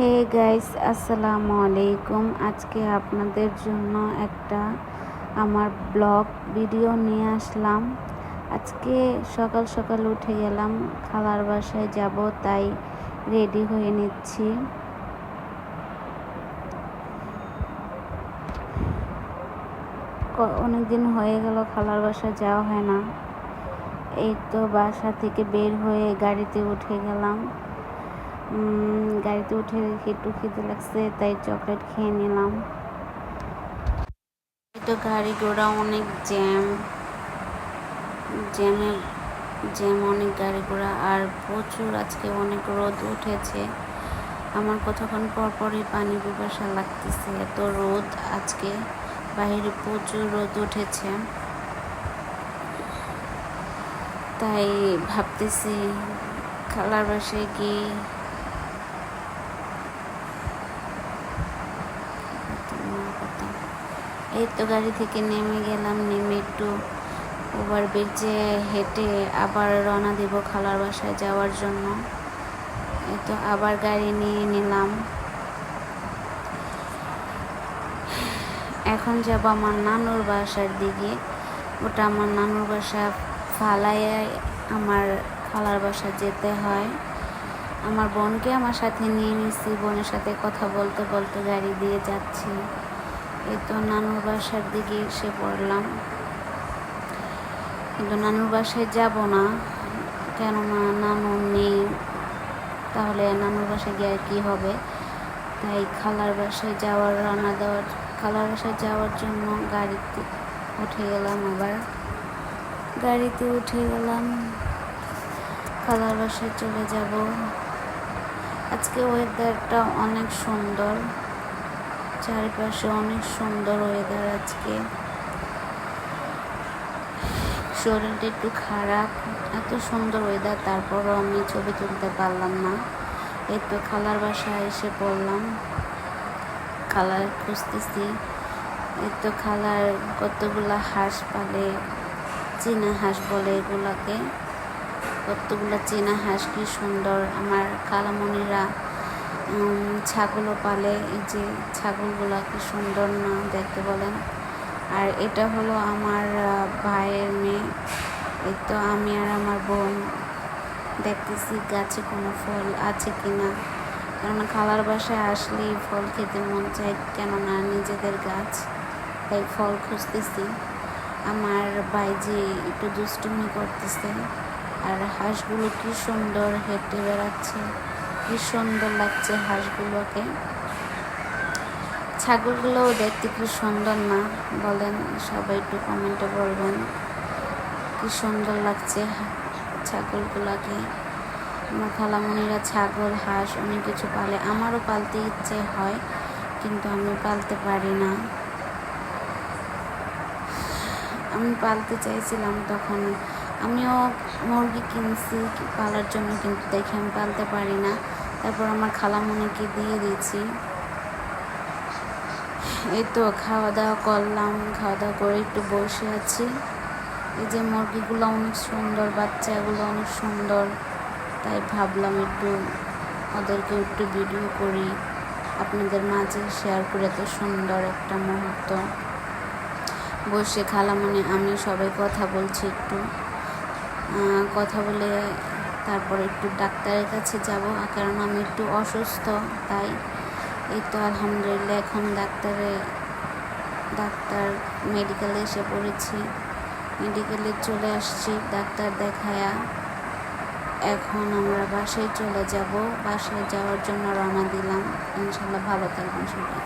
Hey guys, আসসালামু আলাইকুম। আজকে আপনাদের জন্য একটা আমার ব্লগ ভিডিও নিয়ে আসলাম। আজকে সকাল সকাল উঠে গেলাম, খালার বাসায় যাব, তাই রেডি হয়ে নিচ্ছি। অনেক দিন হয়ে গেল খালার বাসায় যাওয়া হয় না। এই তো বাসা থেকে বের হয়ে গাড়িতে উঠে গেলাম। গাড়িতে উঠে একটু খিদে লাগছে, তাই চকলেট খেয়ে নিলাম। তো গাড়ি ঘোড়া অনেক জ্যাম অনেক গাড়ি ঘোড়া, আর প্রচুর আজকে অনেক রোদ উঠেছে। আমার কতক্ষণ পরপরই পানি পিপাসা লাগতেছে, এত রোদ আজকে। বাইরে প্রচুর রোদ উঠেছে, তাই ভাবতেছি খালার বাসায় গিয়ে এই তো গাড়ি থেকে নেমে গেলাম। নেমে একটু ওভারব্রিজে হেঁটে আবার রওনা দিব খালার বাসায় যাওয়ার জন্য। এই তো আবার গাড়ি নিয়ে নিলাম। এখন যাব আমার নানুর বাসার দিকে। ওটা আমার নানুর বাসা ফালাইয়ে আমার খালার বাসা যেতে হয়। আমার বোনকে আমার সাথে নিয়ে নিছি, বোনের সাথে কথা বলতে বলতে গাড়ি দিয়ে যাচ্ছি। এই তো নানুর বাসার দিকে এসে পড়লাম, কিন্তু নানুর বাসায় যাব না, কেননা নানু নেই। তাহলে নানুর বাসায় গিয়ে কি হবে, তাই খালার বাসায় খালার বাসায় যাওয়ার জন্য গাড়িতে উঠে গেলাম। খালার বাসায় চলে যাব। আজকে ওয়েদারটা অনেক সুন্দর, চারিপাশে অনেক সুন্দর ওয়েদার আজকে। শরীরটা একটু খারাপ, এত সুন্দর ওয়েদার, তারপরও আমি ছবি তুলতে পারলাম না। এই তো খালার বাসায় এসে পড়লাম, খালার খুঁজতেছি। এই তো খালার কতগুলা হাঁস পালে, চীনা হাঁস বলে এগুলাকে। কতগুলো চীনা হাঁস, কি সুন্দর। আমার খালামণিরা ছাগলও পালে। এই যে ছাগলগুলা কি সুন্দর না দেখতে বলেন। আর এটা হলো আমার ভাইয়ের মেয়ে। এই তো আমি আর আমার বোন দেখতেছি গাছে কোনো ফল আছে কিনা, কেননা খালার বাসায় আসলেই ফল খেতে মন চায়, কেননা নিজেদের গাছ, তাই ফল খুঁজতেছি। আমার ভাইজি একটু দুষ্টুমি করতেছে, আর হাঁসগুলো কি সুন্দর হেঁটে বেড়াচ্ছে, কি সুন্দর লাগছে হাঁসগুলোকে। ছাগলগুলোও দেখতে কি সুন্দর না বলেন, সবাই একটু কমেন্টে বলবেন কি সুন্দর লাগছে ছাগলগুলোকে। আমার খালামণিরা ছাগল হাঁস অনেক কিছু পালে, আমারও পালতে ইচ্ছে হয়, কিন্তু আমি পালতে পারি না। আমি পালতে চাইছিলাম, তখন আমিও মুরগি কিনছি পালার জন্য, কিন্তু দেখে আমি পালতে পারি না। তারপর আমার খালামণিকে দিয়ে দিয়েছি। এই তো খাওয়া দাওয়া করলাম, খাওয়া দাওয়া করে একটু বসে আছি। এই যে মুরগিগুলো অনেক সুন্দর, বাচ্চাগুলো অনেক সুন্দর, তাই ভাবলাম ওদেরকে একটু ভিডিও করি, আপনাদের মাঝে শেয়ার করে। এত সুন্দর একটা মুহূর্ত বসে খালামণি আমি সবাই কথা বলছি, একটু কথা বলে তারপর একটু ডাক্তারের কাছে যাব, কারণ আমি একটু অসুস্থ। তাই এই তো আলহামদুলিল্লাহ এখন ডাক্তার মেডিকেলে এসে পড়েছি, মেডিকেলে চলে আসছি ডাক্তার দেখায়া। এখন আমরা বাসায় চলে যাব, বাসায় যাওয়ার জন্য রওনা দিলাম। ইনশাল্লাহ ভালো থাকবেন সবাই।